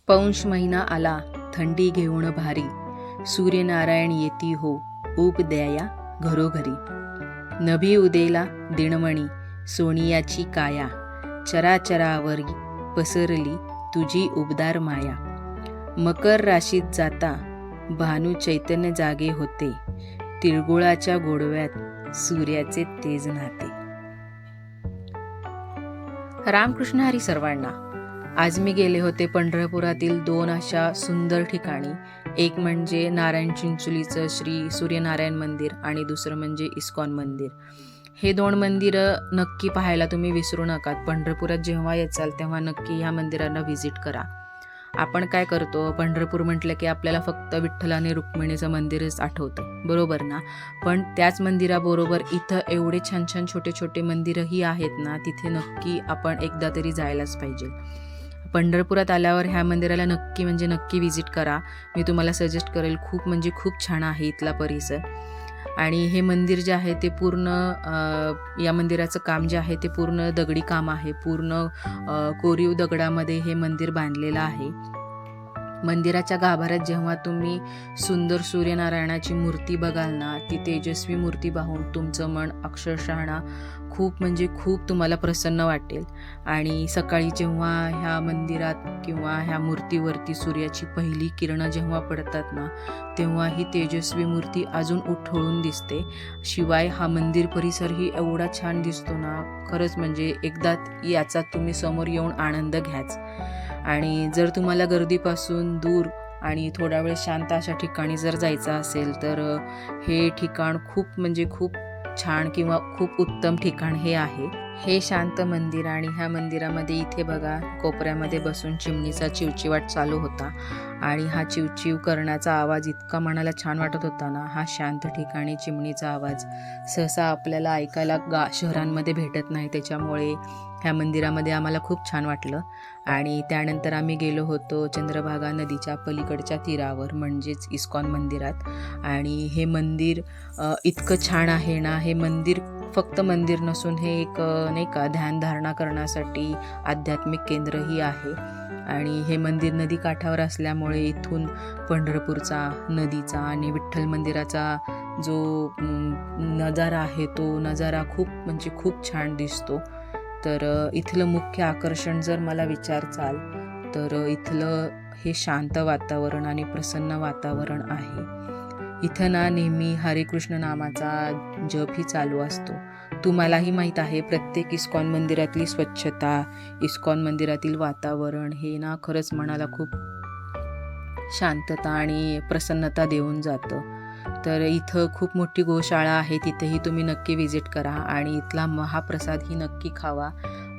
पौष महिना आला थंडी घेऊन भारी, सूर्यनारायण येती हो ऊब द्याया घरोघरी. नभी उदेला दिणमणी सोनियाची काया, चराचरावर पसरली तुझी उबदार माया. मकर राशीत जाता भानू चैतन्य जागे होते, तिळगुळाच्या गोडव्यात सूर्याचे तेज नाते. रामकृष्ण हरी सर्वांना. आज मी गेले होते पंढरपुरातील 2 अशा सुंदर ठिकाणी. एक म्हणजे नारायण चिंचोलीचं श्री सूर्यनारायण मंदिर आणि दुसरं म्हणजे इस्कॉन मंदिर. हे 2 मंदिरं नक्की पाहायला तुम्ही विसरू नका. पंढरपुरात जेव्हा याल तेव्हा नक्की ह्या मंदिरांना व्हिजिट करा. आपण काय करतो, पंढरपूर म्हटलं की आपल्याला फक्त विठ्ठल आणि रुक्मिणीचं मंदिरच आठवतं, बरोबर ना? पण त्याच मंदिराबरोबर इथं एवढे छान छान छोटे छोटे मंदिरही आहेत ना, तिथे नक्की आपण एकदा तरी जायलाच पाहिजे. पंढरपुरात आल्यावर ह्या मंदिराला नक्की व्हिजिट करा. मी तुम्हाला सजेस्ट करेल. खूप छान आहे इथला परिसर. आणि हे मंदिर जे आहे ते पूर्ण या मंदिराचं काम जे आहे ते पूर्ण दगडी काम आहे. पूर्ण कोरीव दगडामध्ये हे मंदिर बांधलेलं आहे. मंदिराच्या गाभाऱ्यात जेव्हा तुम्ही सुंदर सूर्यनारायणाची मूर्ती बघाल ना, ती तेजस्वी मूर्ती पाहून तुमचं मन अक्षरशः ना खूप तुम्हाला प्रसन्न वाटेल. आणि सकाळी जेव्हा ह्या मंदिरात किंवा ह्या मूर्तीवरती सूर्याची पहिली किरणं जेव्हा पडतात ना, तेव्हा ही तेजस्वी मूर्ती अजून उठळून दिसते. शिवाय हा मंदिर परिसरही एवढा छान दिसतो ना, खरंच म्हणजे एकदा याचा तुम्ही समोर येऊन आनंद घ्याच. आणि जर तुम्हाला गर्दीपासून दूर आणि थोडा वेळ शांत अशा ठिकाणी जर जायचं असेल तर हे ठिकाण खूप छान किंवा खूप उत्तम ठिकाण हे आहे. हे शांत मंदिर आणि ह्या मंदिरामध्ये इथे बघा, कोपऱ्यामध्ये बसून चिमणीचा चिवचिवाट चालू होता. आणि हा चिवचिव करण्याचा आवाज इतका मनाला छान वाटत होता ना. हा शांत ठिकाणी चिमणीचा आवाज सहसा आपल्याला ऐकायला शहरांमध्ये भेटत नाही. त्याच्यामुळे ह्या मंदिरामध्ये आम्हाला खूप छान वाटलं. आणि त्यानंतर आम्ही गेलो होतो चंद्रभागा नदीच्या पलीकडच्या तीरावर, म्हणजेच इस्कॉन मंदिरात. आणि हे मंदिर इतकं छान आहे ना. हे मंदिर फक्त मंदिर नसून हे एक नाही का ध्यानधारणा करण्यासाठी आध्यात्मिक केंद्रही आहे. आणि हे मंदिर नदी काठावर असल्यामुळे इथून पंढरपूरचा, नदीचा आणि विठ्ठल मंदिराचा जो नजारा आहे तो नजारा खूप छान दिसतो. तर इथलं मुख्य आकर्षण जर मला विचारचाल तर इथलं हे शांत वातावरण आणि प्रसन्न वातावरण आहे. इथं ना नेहमी हरे कृष्ण नामाचा जपही चालू असतो. तुम्हालाही माहीत आहे, प्रत्येक इस्कॉन मंदिरातली स्वच्छता, इस्कॉन मंदिरातील वातावरण हे ना खरंच मनाला खूप शांतता आणि प्रसन्नता देऊन जातं. तर इथं खूप मोठी गोशाळा आहे, तिथेही तुम्ही नक्की व्हिजिट करा. आणि इथला महाप्रसादही नक्की खावा.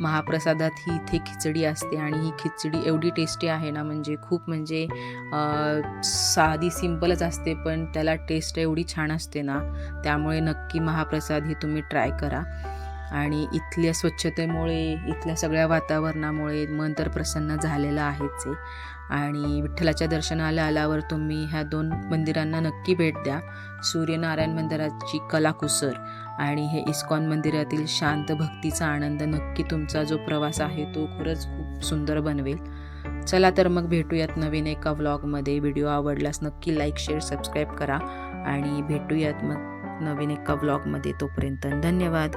महाप्रसादात ही इथे खिचडी असते आणि ही खिचडी एवढी टेस्टी आहे ना, म्हणजे साधी सिंपलच असते, पण त्याला टेस्ट एवढी छान असते ना. त्यामुळे नक्की महाप्रसाद ही तुम्ही ट्राय करा. आणि इथल्या स्वच्छतेमुळे, इथल्या सगळ्या वातावरणामुळे मन तर प्रसन्न झालेलं आहेच आहे. आणि विठ्ठलाच्या दर्शनाला आल्यावर तुम्ही ह्या 2 मंदिरांना नक्की भेट द्या. सूर्यनारायण मंदिराची कलाकुसर आणि हे इस्कॉन मंदिरातील शांत भक्तीचा आनंद नक्की तुमचा जो प्रवास आहे तो खरंच खूप सुंदर बनवेल. चला तर मग भेटूयात नवीन एका व्लॉगमध्ये. व्हिडिओ आवडल्यास नक्की लाईक, शेअर, सबस्क्राईब करा आणि भेटूयात मग नवीन एका व्लॉगमध्ये. तोपर्यंत धन्यवाद.